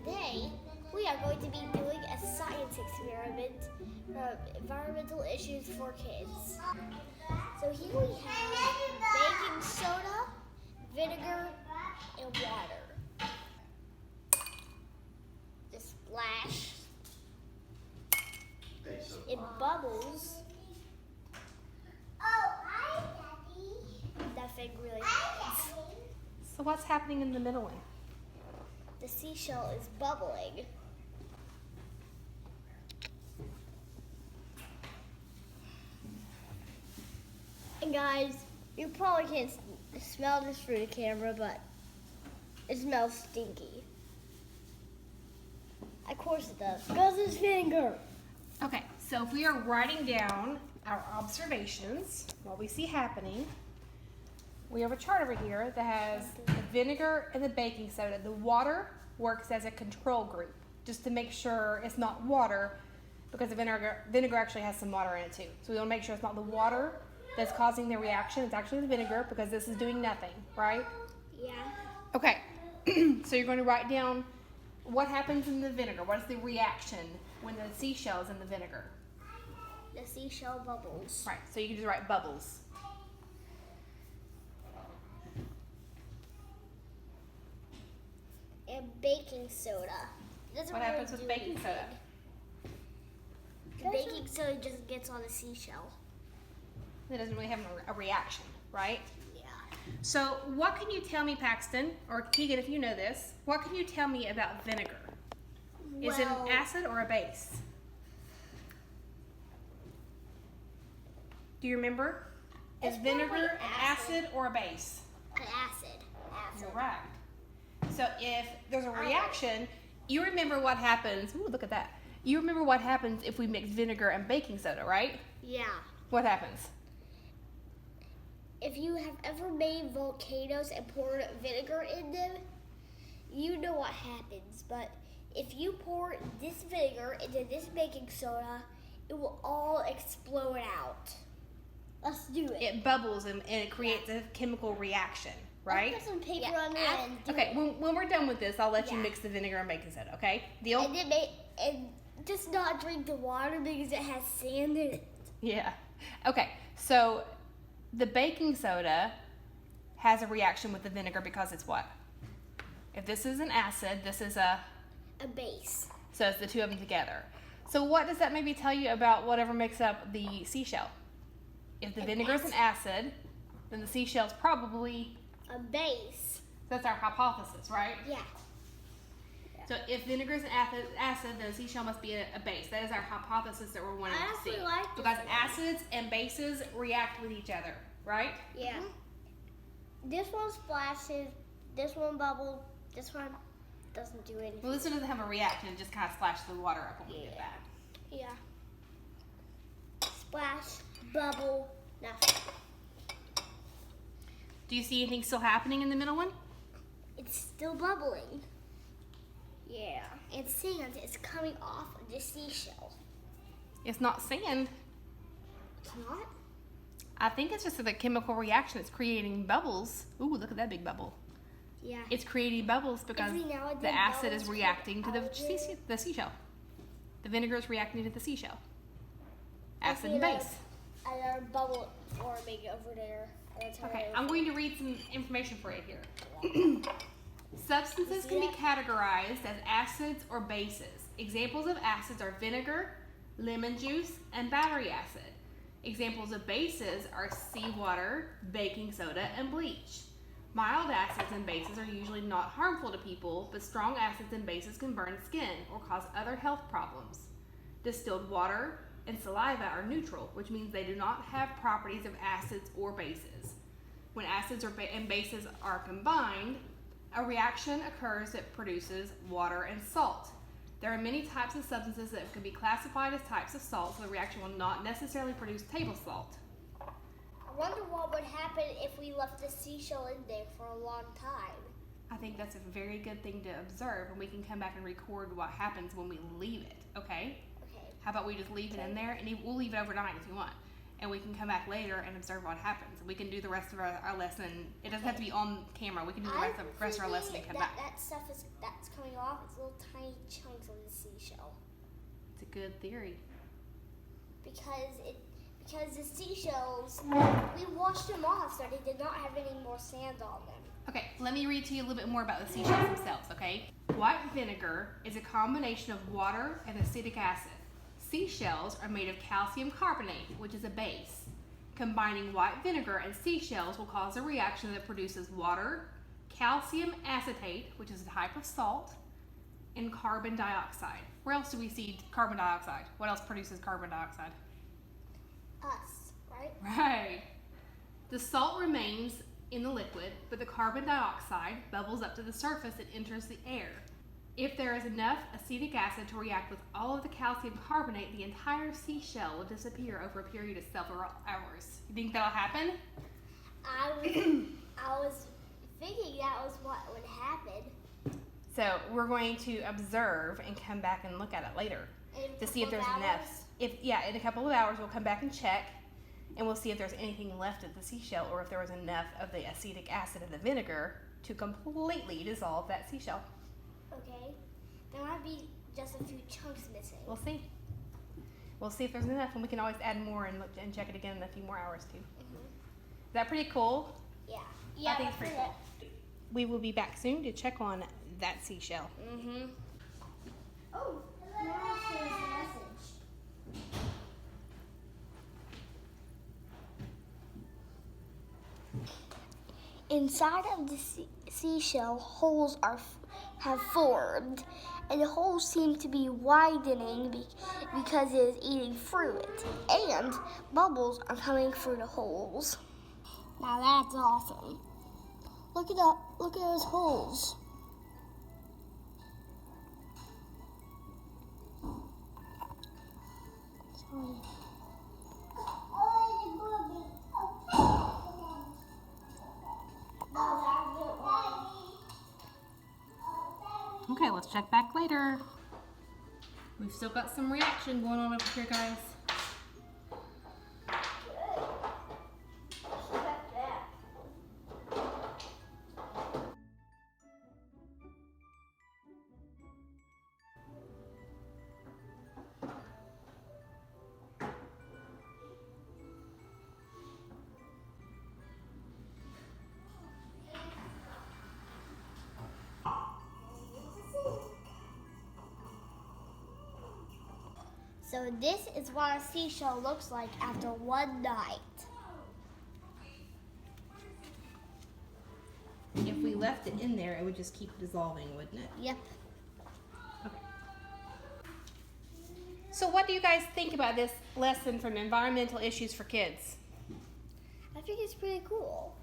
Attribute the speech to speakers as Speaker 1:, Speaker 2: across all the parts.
Speaker 1: Today, we are going to be doing a science experiment from environmental issues for kids. So here we have baking soda, vinegar, and water. The splash. It bubbles. Nothing really happens.
Speaker 2: So what's happening in the middle one?
Speaker 1: The seashell is bubbling. And guys, you probably can't smell this through the camera, but it smells stinky. Of course it does, because it's vinegar.
Speaker 2: Okay, so if we are writing down our observations, what we see happening, we have a chart over here that has the vinegar and the baking soda. The water works as a control group, just to make sure it's not water, because the vinegar actually has some water in it too. So we want to make sure it's not the water that's causing the reaction, it's actually the vinegar, because this is doing nothing, right?
Speaker 1: Yeah.
Speaker 2: Okay, so you're going to write down what happens in the vinegar. What is the reaction when the seashell is in the vinegar?
Speaker 1: The seashell bubbles.
Speaker 2: Right, so you can just write bubbles.
Speaker 1: And baking soda.
Speaker 2: What happens with baking soda?
Speaker 1: The baking soda just gets on the seashell.
Speaker 2: It doesn't really have a reaction, right?
Speaker 1: Yeah.
Speaker 2: So what can you tell me, Paxton, or Keegan, if you know this, what can you tell me about vinegar? Is it an acid or a base? Do you remember? Is vinegar an acid or a base?
Speaker 1: An acid.
Speaker 2: You're right. So if there's a reaction, you remember what happens. Ooh, look at that. You remember what happens if we mix vinegar and baking soda, right?
Speaker 1: Yeah.
Speaker 2: What happens?
Speaker 1: If you have ever made volcanoes and poured vinegar in them, you know what happens. But if you pour this vinegar into this baking soda, it will all explode out. Let's do it.
Speaker 2: It bubbles and it creates a chemical reaction, right?
Speaker 1: Let's put some paper on there and do
Speaker 2: Okay,
Speaker 1: it.
Speaker 2: when we're done with this, I'll let you mix the vinegar and baking soda, okay? Deal?
Speaker 1: And just not drink the water because it has sand in it.
Speaker 2: Yeah. Okay, so the baking soda has a reaction with the vinegar because it's what? If this is an acid, this is a
Speaker 1: base.
Speaker 2: So it's the two of them together. So what does that maybe tell you about whatever makes up the seashell? If the vinegar is an acid, then the seashell is probably
Speaker 1: a base.
Speaker 2: That's our hypothesis, right?
Speaker 1: Yeah.
Speaker 2: So if vinegar is an acid, then the seashell must be a base. That is our hypothesis that we're wanting to see. Because acids and bases react with each other, right?
Speaker 1: Yeah. This one splashes, this one bubbles, this one doesn't do anything.
Speaker 2: Well, this one doesn't have a reaction. It just kind of splashes the water up when we get back.
Speaker 1: Yeah. Splash, bubble, nothing.
Speaker 2: Do you see anything still happening in the middle one?
Speaker 1: It's still bubbling. Yeah. And sand is coming off of the seashell.
Speaker 2: It's not sand.
Speaker 1: It's not?
Speaker 2: I think it's just the chemical reaction. It's creating bubbles. Ooh, look at that big bubble.
Speaker 1: Yeah.
Speaker 2: It's creating bubbles because the acid is reacting to the seashell. The vinegar is reacting to the seashell. Acid and base.
Speaker 1: Another bubble forming over there.
Speaker 2: Okay, I'm going to read some information for you here. Substances can be categorized as acids or bases. Examples of acids are vinegar, lemon juice, and battery acid. Examples of bases are seawater, baking soda, and bleach. Mild acids and bases are usually not harmful to people, but strong acids and bases can burn skin or cause other health problems. Distilled water and saliva are neutral, which means they do not have properties of acids or bases. When acids and bases are combined, a reaction occurs that produces water and salt. There are many types of substances that can be classified as types of salt, so the reaction will not necessarily produce table salt.
Speaker 1: I wonder what would happen if we left the seashell in there for a long time.
Speaker 2: I think that's a very good thing to observe, and we can come back and record what happens when we leave it, okay?
Speaker 1: Okay.
Speaker 2: How about we just leave it in there, and we'll leave it overnight if you want. and we can come back later and observe what happens. We can do the rest of our lesson. It doesn't have to be on camera. We can do the rest of our lesson and come back.
Speaker 1: That stuff that's coming off is little tiny chunks of the seashell.
Speaker 2: It's a good theory.
Speaker 1: Because the seashells, we washed them off, so they did not have any more sand on them.
Speaker 2: Okay, let me read to you a little bit more about the seashells themselves, okay? White vinegar is a combination of water and acetic acid. Seashells are made of calcium carbonate, which is a base. Combining white vinegar and seashells will cause a reaction that produces water, calcium acetate, which is a type of salt, and carbon dioxide. Where else do we see carbon dioxide? What else produces carbon dioxide?
Speaker 1: Us, right?
Speaker 2: Right. The salt remains in the liquid, but the carbon dioxide bubbles up to the surface and enters the air. If there is enough acetic acid to react with all of the calcium carbonate, the entire seashell will disappear over a period of several hours. You think that'll happen?
Speaker 1: I was thinking that was what would happen.
Speaker 2: So we're going to observe and come back and look at it later to see if there's enough. In a couple of hours we'll come back and check, and we'll see if there's anything left of the seashell or if there was enough of the acetic acid of the vinegar to completely dissolve that seashell.
Speaker 1: Okay. There might be just a few chunks missing.
Speaker 2: We'll see. We'll see if there's enough, and we can always add more and look and check it again in a few more hours too. Is that pretty cool?
Speaker 1: Yeah.
Speaker 2: I think it's pretty cool. We will be back soon to check on that seashell.
Speaker 1: Oh, Mom sent us a message. Inside of the seashell, holes have formed, and the holes seem to be widening because it is eating through it, and bubbles are coming through the holes. Now that's awesome. Look at those holes.
Speaker 2: Okay, let's check back later. We've still got some reaction going on over here, guys.
Speaker 1: So this is what a seashell looks like after one night.
Speaker 2: If we left it in there, it would just keep dissolving, wouldn't it?
Speaker 1: Yep.
Speaker 2: Okay. So what do you guys think about this lesson from environmental issues for kids?
Speaker 1: I think it's pretty cool.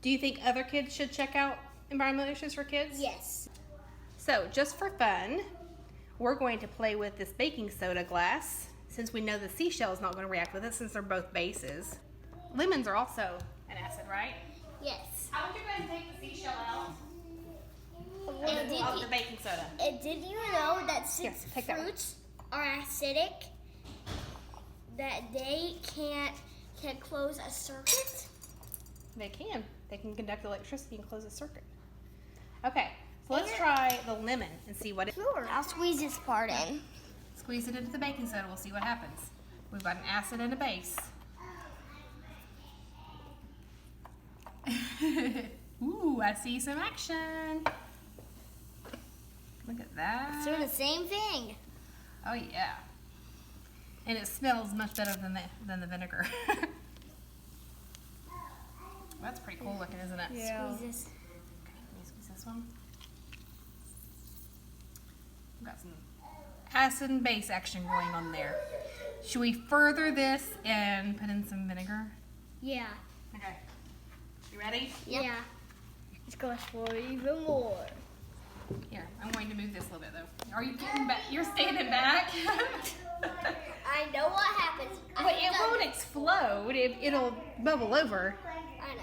Speaker 2: Do you think other kids should check out environmental issues for kids?
Speaker 1: Yes.
Speaker 2: So just for fun, we're going to play with this baking soda glass since we know the seashell is not going to react with it since they're both bases. Lemons are also an acid, right?
Speaker 1: Yes.
Speaker 2: I want you guys to take the seashell out
Speaker 1: And
Speaker 2: of the baking soda.
Speaker 1: did you know that since
Speaker 2: Here, take that one.
Speaker 1: fruits are acidic, that they can't close a circuit?
Speaker 2: They can. They can conduct electricity and close a circuit. Okay, so let's try the lemon and see what it...
Speaker 1: Sure. I'll squeeze this part in.
Speaker 2: Squeeze it into the baking soda. We'll see what happens. We've got an acid and a base. Ooh, I see some action. Look at that.
Speaker 1: It's doing the same thing.
Speaker 2: Oh yeah. And it smells much better than the vinegar. That's pretty cool looking, isn't it?
Speaker 1: Yeah. Squeeze this.
Speaker 2: Okay, let me squeeze this one. We've got some acid and base action going on there. Should we further this and put in some vinegar?
Speaker 1: Yeah.
Speaker 2: Okay. You ready?
Speaker 1: Yep. Yeah. Let's go explore even more.
Speaker 2: Here, I'm going to move this a little bit though. Are you getting back? You're standing back?
Speaker 1: I know what happens.
Speaker 2: But it won't explode. It'll bubble over.
Speaker 1: I know.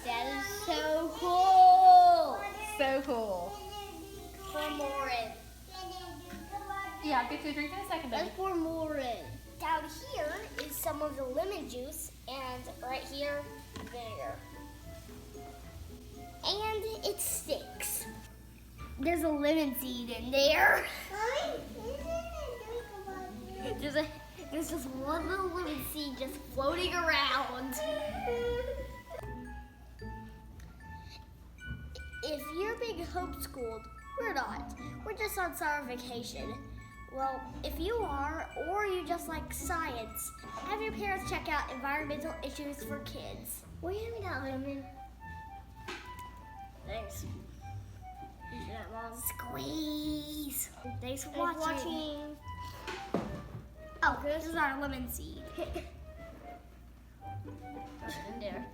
Speaker 1: That is so cool.
Speaker 2: So cool.
Speaker 1: Pour more in.
Speaker 2: Yeah, I'll get you a drink in a second, baby.
Speaker 1: Let's pour lemon juice, and right here, vinegar. And it stinks. There's a lemon seed in there. There's just one little lemon seed just floating around. If you're being homeschooled, we're not. We're just on summer vacation. Well, if you are, or you just like science, have your parents check out environmental issues for kids. Will you hand me that lemon? Thanks. Squeeze. Thanks for watching. Oh, this is our lemon seed. That's in there.